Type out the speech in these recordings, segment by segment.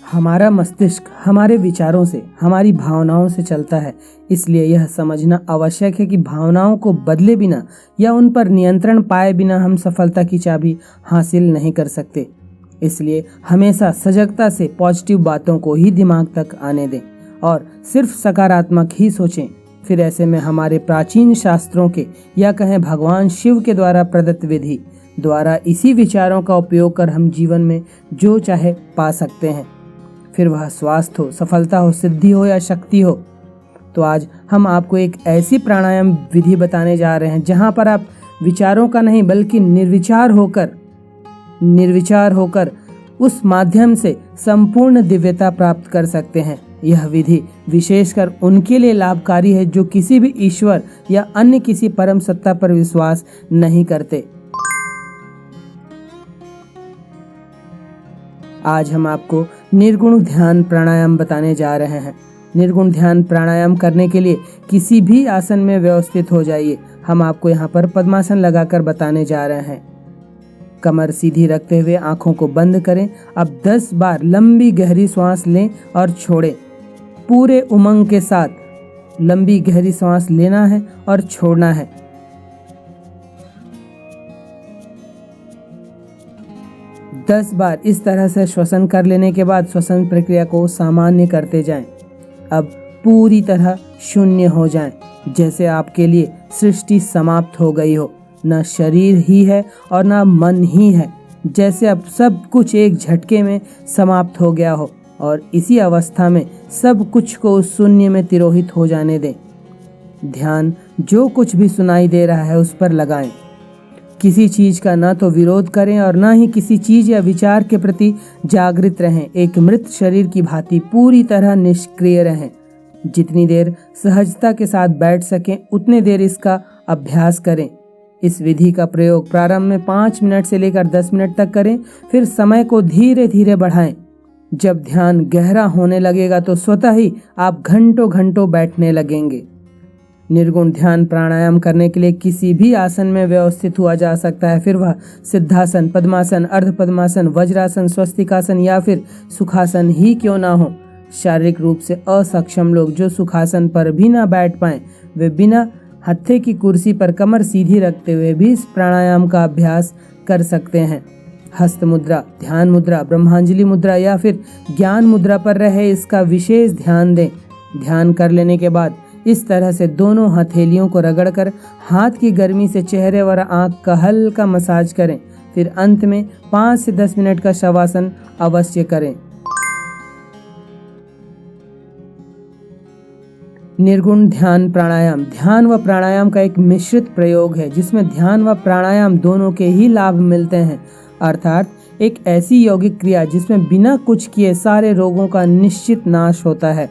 हमारा मस्तिष्क हमारे विचारों से, हमारी भावनाओं से चलता है। इसलिए यह समझना आवश्यक है कि भावनाओं को बदले बिना या उन पर नियंत्रण पाए बिना हम सफलता की चाबी हासिल नहीं कर सकते। इसलिए हमेशा सजगता से पॉजिटिव बातों को ही दिमाग तक आने दें और सिर्फ सकारात्मक ही सोचें। फिर ऐसे में हमारे प्राचीन शास्त्रों के या कहें भगवान शिव के द्वारा प्रदत्त विधि द्वारा इसी विचारों का उपयोग कर हम जीवन में जो चाहे पा सकते हैं। फिर वह स्वास्थ्य हो, सफलता हो, सिद्धि हो या शक्ति हो। तो आज हम आपको एक ऐसी प्राणायाम विधि बताने जा रहे हैं जहां पर आप विचारों का नहीं बल्कि निर्विचार होकर उस माध्यम से संपूर्ण दिव्यता प्राप्त कर सकते हैं। यह विधि विशेषकर उनके लिए लाभकारी है जो किसी भी ईश्वर या अन्य किसी परम सत्ता पर विश्वास नहीं करते। आज हम आपको निर्गुण ध्यान प्राणायाम बताने जा रहे हैं। निर्गुण ध्यान प्राणायाम करने के लिए किसी भी आसन में व्यवस्थित हो जाइए। हम आपको यहाँ पर पद्मासन लगाकर बताने जा रहे हैं। कमर सीधी रखते हुए आंखों को बंद करें। अब 10 बार लंबी गहरी सांस लें और छोड़ें। पूरे उमंग के साथ लंबी गहरी सांस लेना है और छोड़ना है। 10 बार इस तरह से श्वसन कर लेने के बाद श्वसन प्रक्रिया को सामान्य करते जाएं। अब पूरी तरह शून्य हो जाएं, जैसे आपके लिए सृष्टि समाप्त हो गई हो। न शरीर ही है और न मन ही है, जैसे अब सब कुछ एक झटके में समाप्त हो गया हो। और इसी अवस्था में सब कुछ को उस शून्य में तिरोहित हो जाने दें। ध्यान जो कुछ भी सुनाई दे रहा है उस पर लगाएं। किसी चीज का ना तो विरोध करें और ना ही किसी चीज या विचार के प्रति जागृत रहें। एक मृत शरीर की भांति पूरी तरह निष्क्रिय रहें। जितनी देर सहजता के साथ बैठ सकें उतने देर इसका अभ्यास करें। इस विधि का प्रयोग प्रारंभ में 5 मिनट से लेकर 10 मिनट तक करें। फिर समय को धीरे धीरे बढ़ाएं। जब ध्यान गहरा होने लगेगा तो स्वतः ही आप घंटों घंटों बैठने लगेंगे। निर्गुण ध्यान प्राणायाम करने के लिए किसी भी आसन में व्यवस्थित हुआ जा सकता है। फिर वह सिद्धासन, पद्मासन, अर्ध पद्मासन, वज्रासन, स्वस्तिकासन या फिर सुखासन ही क्यों ना हो। शारीरिक रूप से असक्षम लोग जो सुखासन पर भी ना बैठ पाएं, वे बिना हत्थे की कुर्सी पर कमर सीधी रखते हुए भी इस प्राणायाम का अभ्यास कर सकते हैं। हस्त मुद्रा, ध्यान मुद्रा, ब्रह्मांजलि मुद्रा या फिर ज्ञान मुद्रा पर रहे इसका विशेष ध्यान दें। ध्यान कर लेने के बाद इस तरह से दोनों हथेलियों को रगड़कर हाथ की गर्मी से चेहरे और आंख का हल्का मसाज करें। फिर अंत में 5 से 10 मिनट का शवासन अवश्य करें। निर्गुण ध्यान प्राणायाम ध्यान व प्राणायाम का एक मिश्रित प्रयोग है जिसमें ध्यान व प्राणायाम दोनों के ही लाभ मिलते हैं। अर्थात एक ऐसी यौगिक क्रिया जिसमें बिना कुछ किए सारे रोगों का निश्चित नाश होता है।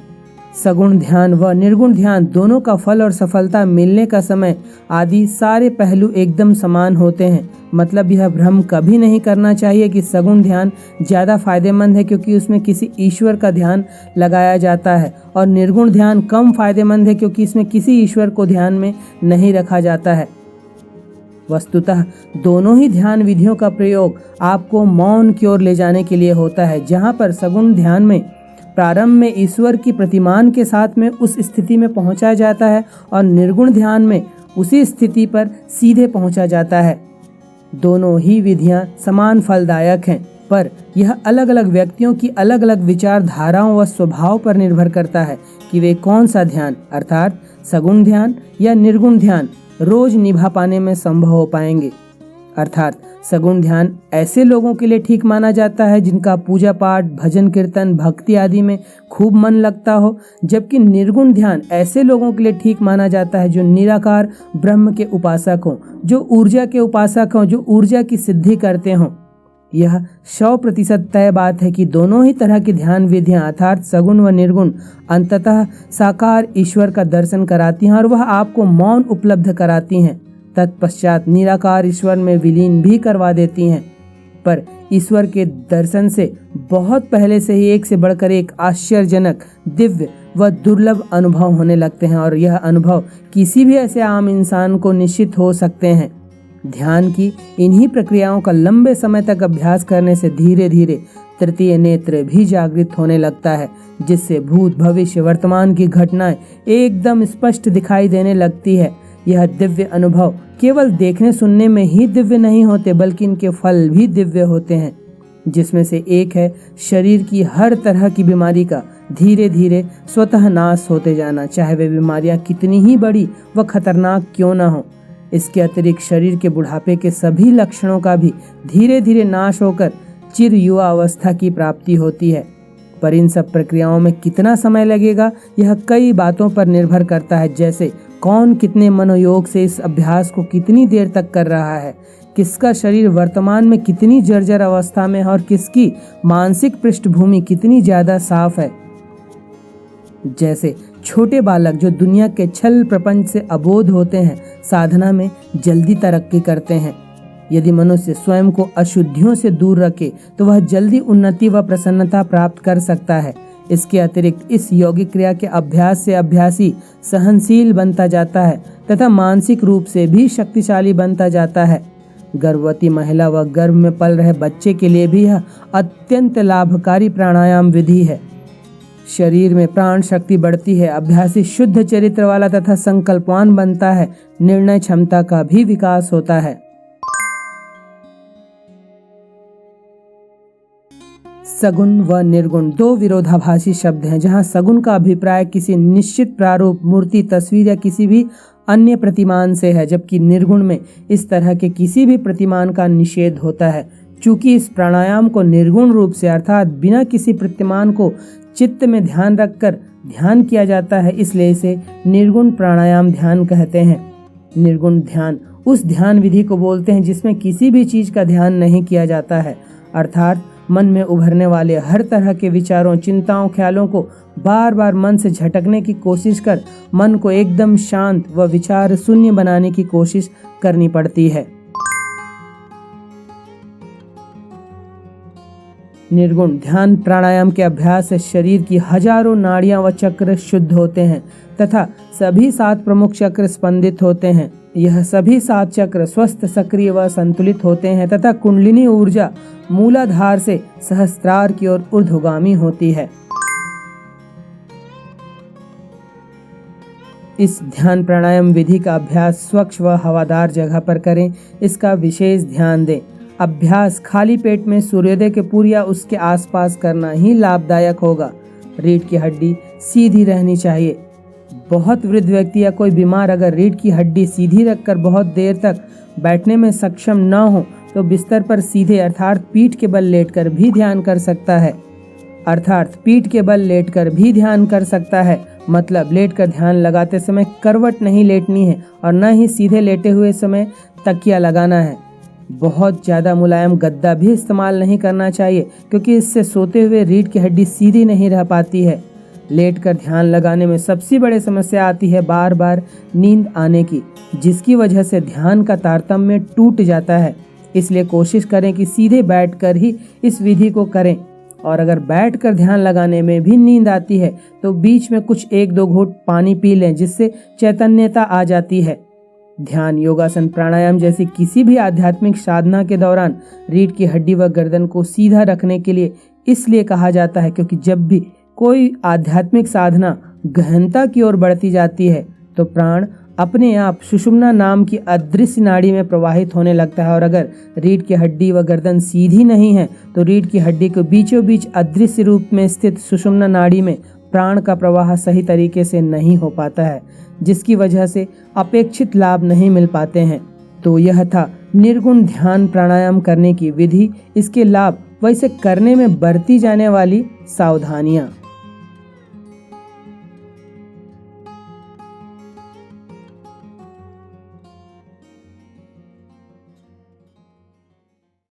सगुण ध्यान व निर्गुण ध्यान दोनों का फल और सफलता मिलने का समय आदि सारे पहलू एकदम समान होते हैं। मतलब यह भ्रम कभी नहीं करना चाहिए कि सगुण ध्यान ज़्यादा फायदेमंद है क्योंकि उसमें किसी ईश्वर का ध्यान लगाया जाता है, और निर्गुण ध्यान कम फायदेमंद है क्योंकि इसमें किसी ईश्वर को ध्यान में नहीं रखा जाता है। वस्तुतः दोनों ही ध्यान विधियों का प्रयोग आपको मौन की ओर ले जाने के लिए होता है। जहाँ पर सगुण ध्यान में प्रारंभ में ईश्वर की प्रतिमान के साथ में उस स्थिति में पहुंचा जाता है और निर्गुण ध्यान में उसी स्थिति पर सीधे पहुंचा जाता है। दोनों ही विधियां समान फलदायक हैं, पर यह अलग अलग व्यक्तियों की अलग अलग विचारधाराओं व स्वभाव पर निर्भर करता है कि वे कौन सा ध्यान अर्थात सगुण ध्यान या निर्गुण ध्यान रोज निभा पाने में संभव हो पाएंगे। अर्थात सगुण ध्यान ऐसे लोगों के लिए ठीक माना जाता है जिनका पूजा पाठ, भजन कीर्तन, भक्ति आदि में खूब मन लगता हो, जबकि निर्गुण ध्यान ऐसे लोगों के लिए ठीक माना जाता है जो निराकार ब्रह्म के उपासक हों, जो ऊर्जा के उपासक हों, जो ऊर्जा की सिद्धि करते हों। यह 100% तय बात है कि दोनों ही तरह की ध्यान विधियां अर्थात सगुण व निर्गुण अंततः साकार ईश्वर का दर्शन कराती हैं और वह आपको मौन उपलब्ध कराती हैं। तत्पश्चात निराकार ईश्वर में विलीन भी करवा देती हैं। पर ईश्वर के दर्शन से बहुत पहले से ही एक से बढ़कर एक आश्चर्यजनक, दिव्य व दुर्लभ अनुभव होने लगते हैं और यह अनुभव किसी भी ऐसे आम इंसान को निश्चित हो सकते हैं। ध्यान की इन्हीं प्रक्रियाओं का लंबे समय तक अभ्यास करने से धीरे धीरे तृतीय नेत्र भी जागृत होने लगता है, जिससे भूत भविष्य वर्तमान की घटनाएं एकदम स्पष्ट दिखाई देने लगती है। यह दिव्य अनुभव केवल देखने सुनने में ही दिव्य नहीं होते, बल्कि इनके फल भी दिव्य होते हैं, जिसमें से एक है शरीर की हर तरह की बीमारी का धीरे धीरे स्वतः नाश होते जाना, चाहे वे बीमारियां कितनी ही बड़ी व खतरनाक क्यों न हो। इसके अतिरिक्त शरीर के बुढ़ापे के सभी लक्षणों का भी धीरे धीरे नाश होकर चिर युवा अवस्था की प्राप्ति होती है। पर इन सब प्रक्रियाओं में कितना समय लगेगा, यह कई बातों पर निर्भर करता है, जैसे कौन कितने मनोयोग से इस अभ्यास को कितनी देर तक कर रहा है, किसका शरीर वर्तमान में कितनी जर्जर अवस्था में है और किसकी मानसिक पृष्ठभूमि कितनी ज्यादा साफ है। जैसे छोटे बालक जो दुनिया के छल प्रपंच से अबोध होते हैं, साधना में जल्दी तरक्की करते हैं। यदि मनुष्य स्वयं को अशुद्धियों से दूर रखे तो वह जल्दी उन्नति व प्रसन्नता प्राप्त कर सकता है। इसके अतिरिक्त इस यौगिक क्रिया के अभ्यास से अभ्यासी सहनशील बनता जाता है तथा मानसिक रूप से भी शक्तिशाली बनता जाता है। गर्भवती महिला व गर्भ में पल रहे बच्चे के लिए भी यह अत्यंत लाभकारी प्राणायाम विधि है। शरीर में प्राण शक्ति बढ़ती है, अभ्यासी शुद्ध चरित्र वाला तथा संकल्पवान बनता है, निर्णय क्षमता का भी विकास होता है। सगुण व निर्गुण दो विरोधाभासी शब्द हैं, जहाँ सगुण का अभिप्राय किसी निश्चित प्रारूप, मूर्ति, तस्वीर या किसी भी अन्य प्रतिमान से है, जबकि निर्गुण में इस तरह के किसी भी प्रतिमान का निषेध होता है। चूंकि इस प्राणायाम को निर्गुण रूप से अर्थात बिना किसी प्रतिमान को चित्त में ध्यान रखकर ध्यान किया जाता है, इसलिए इसे निर्गुण प्राणायाम ध्यान कहते हैं। निर्गुण ध्यान उस ध्यान विधि को बोलते हैं जिसमें किसी भी चीज का ध्यान नहीं किया जाता है, अर्थात मन में उभरने वाले हर तरह के विचारों, चिंताओं, ख्यालों को बार बार मन से झटकने की कोशिश कर मन को एकदम शांत व विचार शून्य बनाने की कोशिश करनी पड़ती है। निर्गुण ध्यान प्राणायाम के अभ्यास से शरीर की हजारों नाड़ियां व चक्र शुद्ध होते हैं तथा सभी 7 प्रमुख चक्र स्पंदित होते हैं। यह सभी 7 चक्र स्वस्थ, सक्रिय व संतुलित होते हैं तथा कुंडलिनी ऊर्जा मूलाधार से सहस्त्रार की ओर ऊर्ध्वगामी होती है। इस ध्यान प्राणायाम विधि का अभ्यास स्वच्छ व हवादार जगह पर करें, इसका विशेष ध्यान दें। अभ्यास खाली पेट में सूर्योदय के पूर्व या उसके आसपास करना ही लाभदायक होगा। रीढ़ की हड्डी सीधी रहनी चाहिए। बहुत वृद्ध व्यक्ति या कोई बीमार अगर रीढ़ की हड्डी सीधी रखकर बहुत देर तक बैठने में सक्षम न हो तो बिस्तर पर सीधे अर्थात पीठ के बल लेटकर भी ध्यान कर सकता है। मतलब लेटकर ध्यान लगाते समय करवट नहीं लेटनी है और न ही सीधे लेटे हुए समय तकिया लगाना है। बहुत ज़्यादा मुलायम गद्दा भी इस्तेमाल नहीं करना चाहिए, क्योंकि इससे सोते हुए रीढ़ की हड्डी सीधी नहीं रह पाती है। लेटकर ध्यान लगाने में सबसे बड़ी समस्या आती है बार बार नींद आने की, जिसकी वजह से ध्यान का तारतम्य टूट जाता है। इसलिए कोशिश करें कि सीधे बैठकर ही इस विधि को करें, और अगर बैठकर ध्यान लगाने में भी नींद आती है तो बीच में कुछ 1-2 घूंट पानी पी लें, जिससे चैतन्यता आ जाती है। ध्यान, योगासन, प्राणायाम जैसी किसी भी आध्यात्मिक साधना के दौरान रीढ़ की हड्डी व गर्दन को सीधा रखने के लिए इसलिए कहा जाता है क्योंकि जब भी कोई आध्यात्मिक साधना गहनता की ओर बढ़ती जाती है तो प्राण अपने आप सुषुम्ना नाम की अदृश्य नाड़ी में प्रवाहित होने लगता है, और अगर रीढ़ की हड्डी व गर्दन सीधी नहीं है तो रीढ़ की हड्डी के बीचों बीच अदृश्य रूप में स्थित सुषुम्ना नाड़ी में प्राण का प्रवाह सही तरीके से नहीं हो पाता है, जिसकी वजह से अपेक्षित लाभ नहीं मिल पाते हैं। तो यह था निर्गुण ध्यान प्राणायाम करने की विधि, इसके लाभ व इसे करने में बरती जाने वाली सावधानियां।